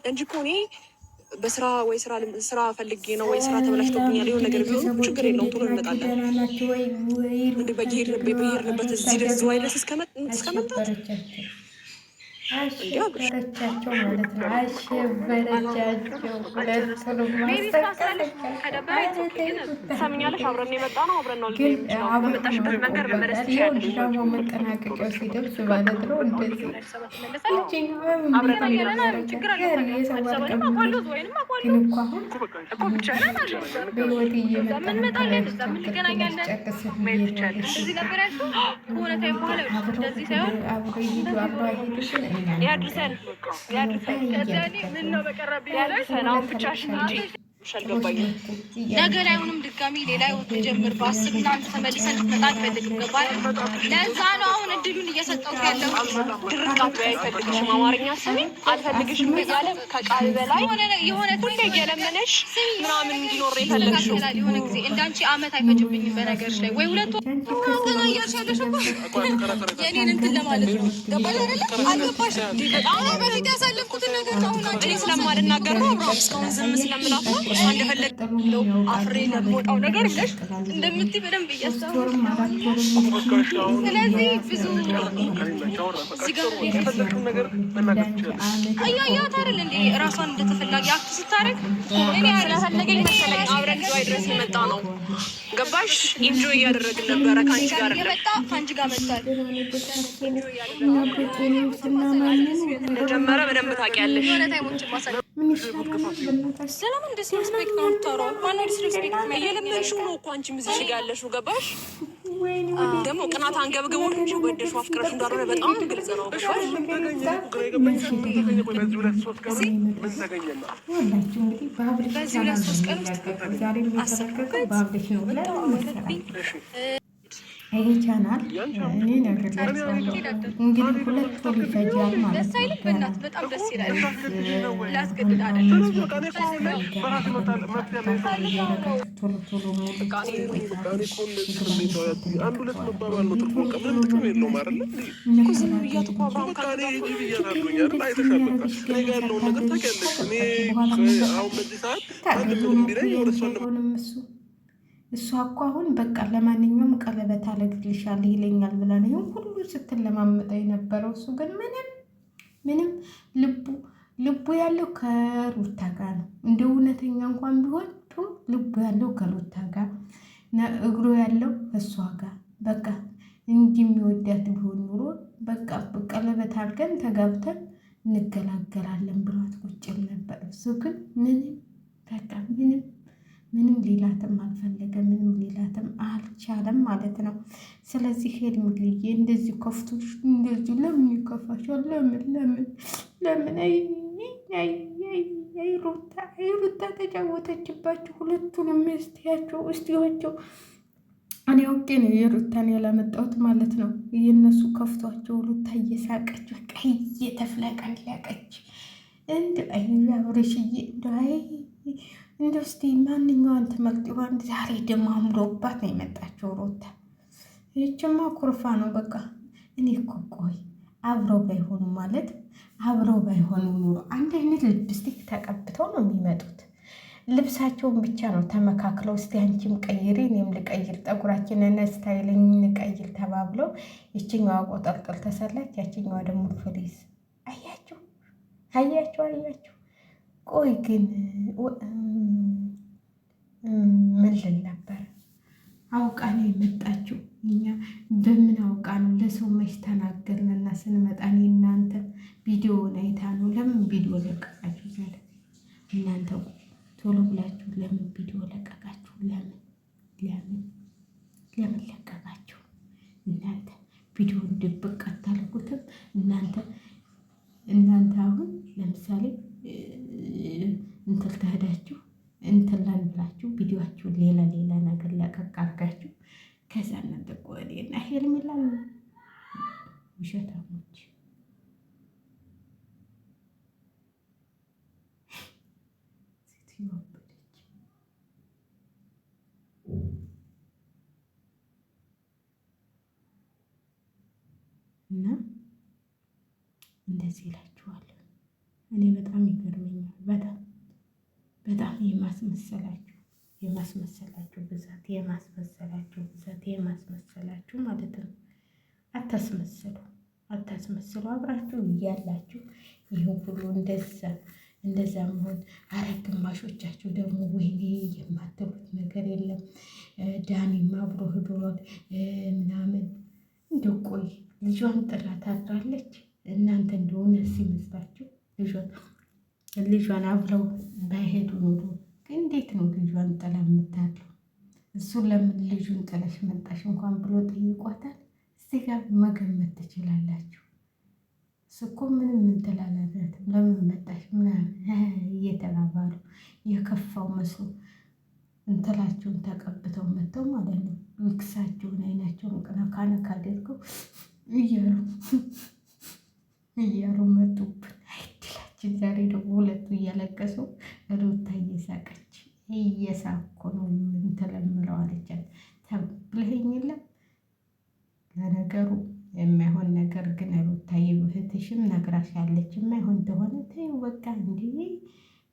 እንጂ እኮ እኔ በስራ ወይ ስራ ፈልጌ ነው ወይ ስራ ተበላሽቶብኛል የሆነ ነገር ቢሆን ችግር የለውም ቶሎ እንመጣለን። እንደ በየሄድንበት እዚህ ድረስ እስከመምጣት አሸበረቻቸው ማለት ነው። አሸበረቻቸው ሁለቱንም ሰምኛለሽ። አብረን የመጣ ነው አብረን ነው ግን በመጣሽበት መንገድ መመለስ ትችያለሽ። ድራማ መጠናቀቂያው ሲደርስ ማለት ነው እንደዚህ በህይወት ነገ ላይ አሁንም ድጋሚ ሌላ ህይወት ጀምር ባስብ እና አንተ ተመልሰን ልትመጣ አልፈልግም። ገባህ? ለዛ ነው አሁን እድሉን እየሰጠሁት ያለው። ድርቃት አይፈልግሽም፣ አማርኛ ስሚ አልፈልግሽም እያለ ከቃል በላይ የሆነ ሁሌ እየለመነሽ ምናምን እንዲኖር የፈለግሽው የሆነ ጊዜ እንዳንቺ አመት አይፈጅብኝም። በነገርሽ ላይ ወይ ሁለት ወር እያልሽ ያለሽ እኮ የኔን እንትን ለማለት ነው። ገባሽ አይደለ? አልገባሽ? በጣም በፊት ያሳለፍኩትን ነገር አሁን አንቺ ስለማልናገር ነው አብረው እስካሁን ዝም ስለምላት ነው እንደፈለግለው አፍሬ ለሞጣው ነገር ብለሽ እንደምትይ በደንብ እያስተዋወቅሽ ስለዚህ ብዙ አያያት አይደል እንዴ ራሷን እንደተፈላጊ አክት ስታደርግ እኔ ያለፈለገኝ መሰለኝ አብረን ጆይ ድረስ የመጣ ነው። ገባሽ? ኢንጆይ እያደረግን ነበረ ከአንቺ ጋር የመጣ ከአንቺ ጋር መጣል እንደጀመረ በደንብ ታውቂያለሽ። ስለምን ዲስሪስፔክት ነው የምታወራው? ማነው ዲስሪስፔክት? እየለመንሽው ነው እኮ አንቺ ምዝሽ ጋር ያለሽው። ገባሽ? ደግሞ ቅናት አንገብግቦት እንጂ ወደሽው አፍቅረሽ እንዳልሆነ በጣም ግልጽ ነው። ገባሽ? በዚህ 2-3 ቀን ይሄ ቻናል እኔ ነግሬያለሁ እንግዲህ 2 ወር ይፈጃል ማለት ነው። በጣም ደስ ይላል። ላስገድድ አይደለም እሷ እኮ አሁን በቃ ለማንኛውም ቀለበት አለግልሻለሁ ይለኛል ብላ ነው ሁሉ ስትለማመጠ የነበረው። እሱ ግን ምንም ልቡ ያለው ከሩታ ጋር ነው። እንደ እውነተኛ እንኳን ቢሆን ልቡ ያለው ከሩታ ጋር፣ እግሩ ያለው እሷ ጋር በቃ እንጂ የሚወዳት ቢሆን ኑሮ በቃ ቀለበት አድርገን ተጋብተን እንገላገላለን ብሏት ቁጭ ነበር። እሱ ግን በቃ ምንም ሌላትም አልፈለገ፣ ምንም ሌላትም አልቻለም ማለት ነው። ስለዚህ ሄርሜላዬ እንደዚህ ከፍቶሽ እንደዚህ ለምን ይከፋሻል? ለምን ሩታ ተጫወተችባችሁ ሁለቱንም። እስቲያቸው እኔ አውቄ ነው የሩታን ያላመጣሁት ማለት ነው። የእነሱ ከፍቷቸው ሩታ እየሳቀች በቃ እየተፍለቀለቀች እንደ አብረሽዬ እንደው እስቲ ማንኛዋን ትመርጥ ይሆን? ዛሬ ደግሞ አምሮባት ነው የመጣችው ሩታ። ይህችማ ኩርፋ ነው በቃ። እኔ እኮ ቆይ አብረው ባይሆኑ ኑሮ አንድ አይነት ልብስቲክ ተቀብተው ነው የሚመጡት። ልብሳቸውን ብቻ ነው ተመካክለው እስቲ አንቺም ቀይሪ እኔም ልቀይር፣ ጠጉራችንን ስታይልኝ እንቀይር ተባብለው ይችኛዋ ቆጠርጥር ተሰላች፣ ያችኛዋ ደግሞ ፍሪዝ። አያችሁ ቆይ ግን ምን ልል ነበር? አውቃ ነው የመጣችው። እኛ በምን አውቃ ነው? ለሰው መች ተናገርንና ስንመጣ እኔ እናንተ ቪዲዮውን አይታ ነው። ለምን ቪዲዮ ለቀቃችሁ? ዛሬ እናንተ ቶሎ ብላችሁ ለምን ቪዲዮ ለቀቃችሁ? ለምን ለቀቃችሁ? እናንተ ቪዲዮውን ድብቅ አታልኩትም? እናንተ አሁን ለምሳሌ እንትን ተሄዳችሁ እንትን ላን ብላችሁ ቪዲዮአችሁ ሌላ ነገር ለቀቅ አድርጋችሁ ከዛ እናንተ ቆዴና ሄርሜላ ውሸታሞች ሴትዮ አበደች። እና እንደዚህ እላችኋለሁ። እኔ በጣም ይገርመኛል። የማስመሰላችሁ ብዛት ማለት ነው። አታስመስሉ። አብራችሁ እያላችሁ ይህን ሁሉ እንደዛ መሆን። አረ ግማሾቻችሁ ደግሞ ወይኔ የማትሉት ነገር የለም። ዳኒማ አብሮ ሂዷል ምናምን። እንደው ቆይ ልጇን ጥላ ታድራለች። እናንተ እንደሆነ ሲመስላችሁ ልጇን አብረው ባይሄዱ ኖሮ እንዴት ነው ልጇን ጥላ የምታድረው? እሱን ለምን ልጁን ጥለሽ መጣሽ እንኳን ብሎ ጠይቋታል። እዚህ ጋር መገመት ትችላላችሁ። እሱ እኮ ምንም እንትን አላላትም። ለምን መጣሽ ምናምን እየተባባሉ የከፋው መስሎ እንትላቸውን ተቀብተው መጥተው ማለት ነው። ሚክሳቸውን አይናቸውን ነካ አድርገው እያሉ መጡብን። አይድላችን። ዛሬ ደግሞ ሁለቱ እያለቀሱ ሩታ እየሳቀች እየሳኮ ነው የምንተለምለው አለቻት። ብለኸኝ የለም ለነገሩ የማይሆን ነገር ግን ሩታዬ እህትሽም ነግራሻለች። የማይሆን ተሆነ ተይው በቃ። እንዲህ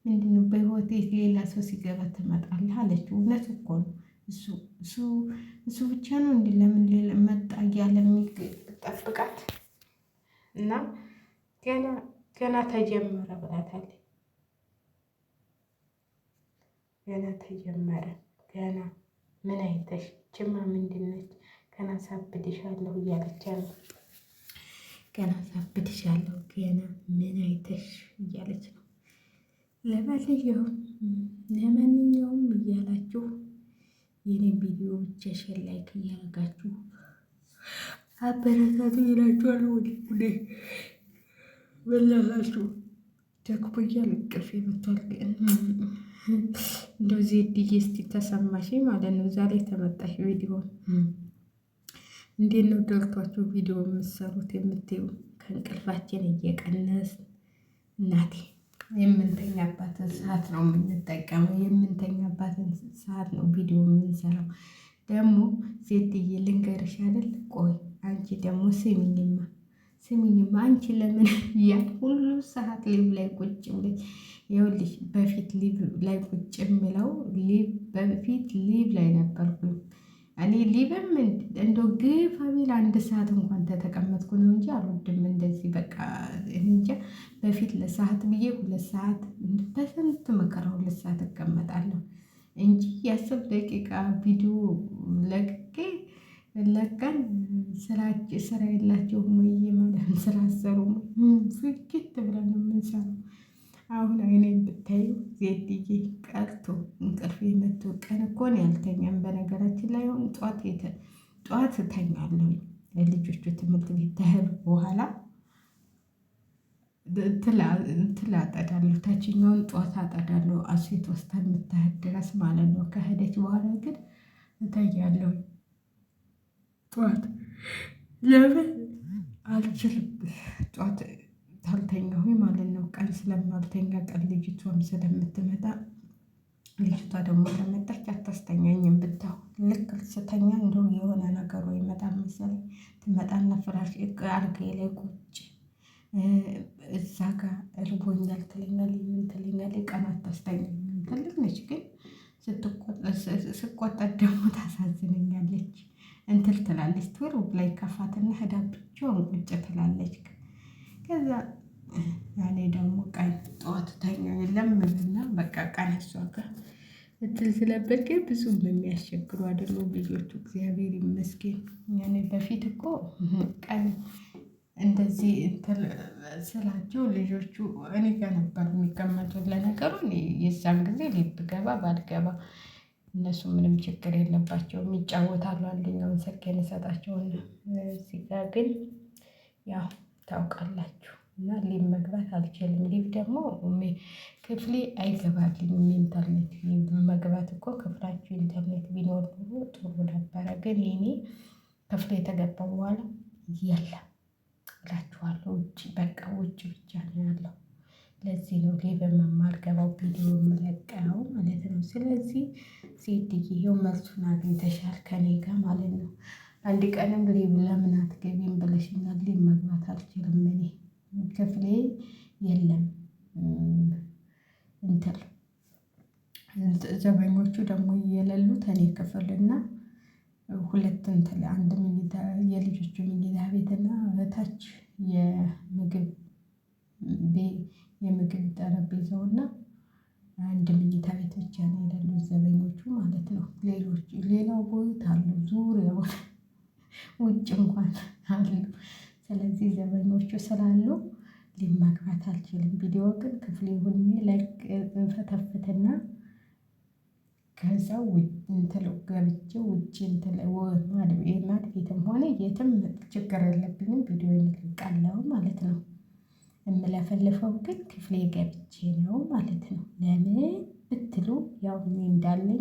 ምንድነው በህይወቴ ሌላ ሰው ሲገባ ትመጣለህ አለችው። እውነት እኮ ነው። እሱ ብቻ ነው እንዲህ ለምን ሌላ መጣ እያለ የሚጠብቃት እና ገና ተጀመረ ብላታለች። ገና ተጀመረ። ገና ምን አይተሽ ችማ ምንድነች? ገና ሳብድሻለሁ እያለች ነው። ገና ሳብድሻለሁ ገና ምን አይተሽ እያለች ነው። ለማንኛውም እያላችሁ የኔን ቪዲዮ ብቻ ሼር ላይክ እያደረጋችሁ አበረታቱ ይላችኋል። ወደ በላላችሁ ደክሞኛል፣ እንቅልፌ መቷል። እንደው ዜድዬ እስቲ ተሰማሽ ማለት ነው። ዛሬ ተመጣሽ ቪዲዮ እንዴት ነው ደልቷችሁ ቪዲዮ የምትሰሩት የምትዩ? ከእንቅልፋችን እየቀነስ እናቴ የምንተኛባትን ሰዓት ነው የምንጠቀመው። የምንተኛባትን ሰዓት ነው ቪዲዮ የምንሰራው። ደግሞ ዜድዬ ልንገርሽ አይደል? ቆይ አንቺ ደግሞ ስሚኝማ አንቺ ለምን ያን ሁሉ ሰዓት ሊቭ ላይ ቁጭ ብለሽ ይኸውልሽ፣ በፊት ሊቭ ላይ ቁጭ የሚለው በፊት ሊቭ ላይ ነበርኩኝ እኔ። ሊቭም እንደው ግፋ ቢል 1 ሰዓት እንኳን ተተቀመጥኩ ነው እንጂ አልወድም እንደዚህ በቃ እንጃ። በፊት ለሰዓት ብዬ 2 ሰዓት በስንት መከራ 2 ሰዓት እቀመጣለሁ እንጂ የ10 ደቂቃ ቪዲዮ ለቅቄ ለቀን ስራ የላቸውም ወይ ማለት ስራ አሰሩም ፍክት ብለን የምንሰራው። አሁን አይኔን ብታዩ ዜድዬ ቀርቶ እንቅልፍ መቶ ቀን እኮ ነው ያልተኛም። በነገራችን ላይ አሁን ጠዋት እተኛለሁ። ልጆቹ ትምህርት ቤት ተሄዱ በኋላ እንትን አጠዳለሁ። ታችኛውን ጠዋት አጠዳለሁ። አሴት ወስታ የምታሄድ ድረስ ማለት ነው። ከሄደች በኋላ ግን እተኛለሁ። ጠዋት ለምን አልችልም። ጠዋት ታልተኛሁ ማለት ነው። ቀን ስለማልተኛ ቀን ልጅቷም ስለምትመጣ ልጅቷ ደግሞ ከመጣች አታስተኛኝም። ብታው ልክ ስተኛ እንደው የሆነ ነገሩ ይመጣል መሰለኝ። ትመጣና ፍራሽ አልጋዬ ላይ ቁጭ እዛ ጋር እርቦኛል ትለኛለች። ምን ትለኛለች? ቀን አታስተኛኝም። ትልቅ ነች ግን ስቆጣት ደግሞ ታሳዝነኛለች። እንትል ትላለች። ቶሎ ላይ ከፋትና ሄዳ ብቻዋን ቁጭ ትላለች። ከዛ ያኔ ደግሞ ቀን ጠዋት ተኛ የለም እና በቃ ቀን እሷ ጋር እንትን ስለበት ግን ብዙም የሚያስቸግሩ አይደሉም ልጆቹ፣ እግዚአብሔር ይመስገን። ያኔ በፊት እኮ ቀን እንደዚህ እንትን ስላቸው ልጆቹ እኔ ጋር ነበር የሚቀመጡት። ለነገሩ የዛን ጊዜ ሊብ ገባ ባልገባ እነሱ ምንም ችግር የለባቸውም፣ ይጫወታሉ። አንደኛውን ስልኬን እሰጣቸውና እዚህ ጋር ግን ያው ታውቃላችሁ እና ሊቭ መግባት አልችልም። ሊቭ ደግሞ ክፍሌ አይገባልኝም። ኢንተርኔት ሊቭ መግባት እኮ ክፍላችሁ ኢንተርኔት ቢኖር ጥሩ ነበረ። ግን የኔ ክፍሌ የተገባ በኋላ የለም እላችኋለሁ። ውጭ በቃ ውጭ ብቻ ነው ያለው። ለዚህ ነው ሊቭ የማልገባው ቪዲዮ የምለቀው ማለት ነው። ስለዚህ ዜድዬ ይኸው መልሱን አግኝተሻል ከኔ ጋር ማለት ነው። አንድ ቀንም ሊቭ ለምን አትገቢም ብለሽኛል። ሊቭ መግባት አልችልም እኔ ክፍሌ የለም እንትን ዘበኞቹ ደግሞ የሌሉት እኔ ክፍልና ሁለት እንትን አንድ መኝታ የልጆቹ መኝታ ቤትና በታች የምግብ ጠረጴዛውና አንድ መኝታ ቤት ብቻ ነው የሌሉት ዘበኞቹ ማለት ነው። ሌላው ቦታ አለው ዙሪያውን ውጭ እንኳን አሉ። ስለዚህ ዘበኞቹ ስላሉ መግባት አልችልም። ቪዲዮ ግን ክፍሌ ሆኜ ፈተፍትና ከዛው እንትን ገብቼ ውጭ ማድ ቤትም ሆነ የትም ችግር የለብኝም። ቪዲዮ እለቃለሁ ማለት ነው። የምለፈልፈው ግን ክፍሌ ገብቼ ነው ማለት ነው። ለምን ብትሉ ያው እኔ እንዳለኝ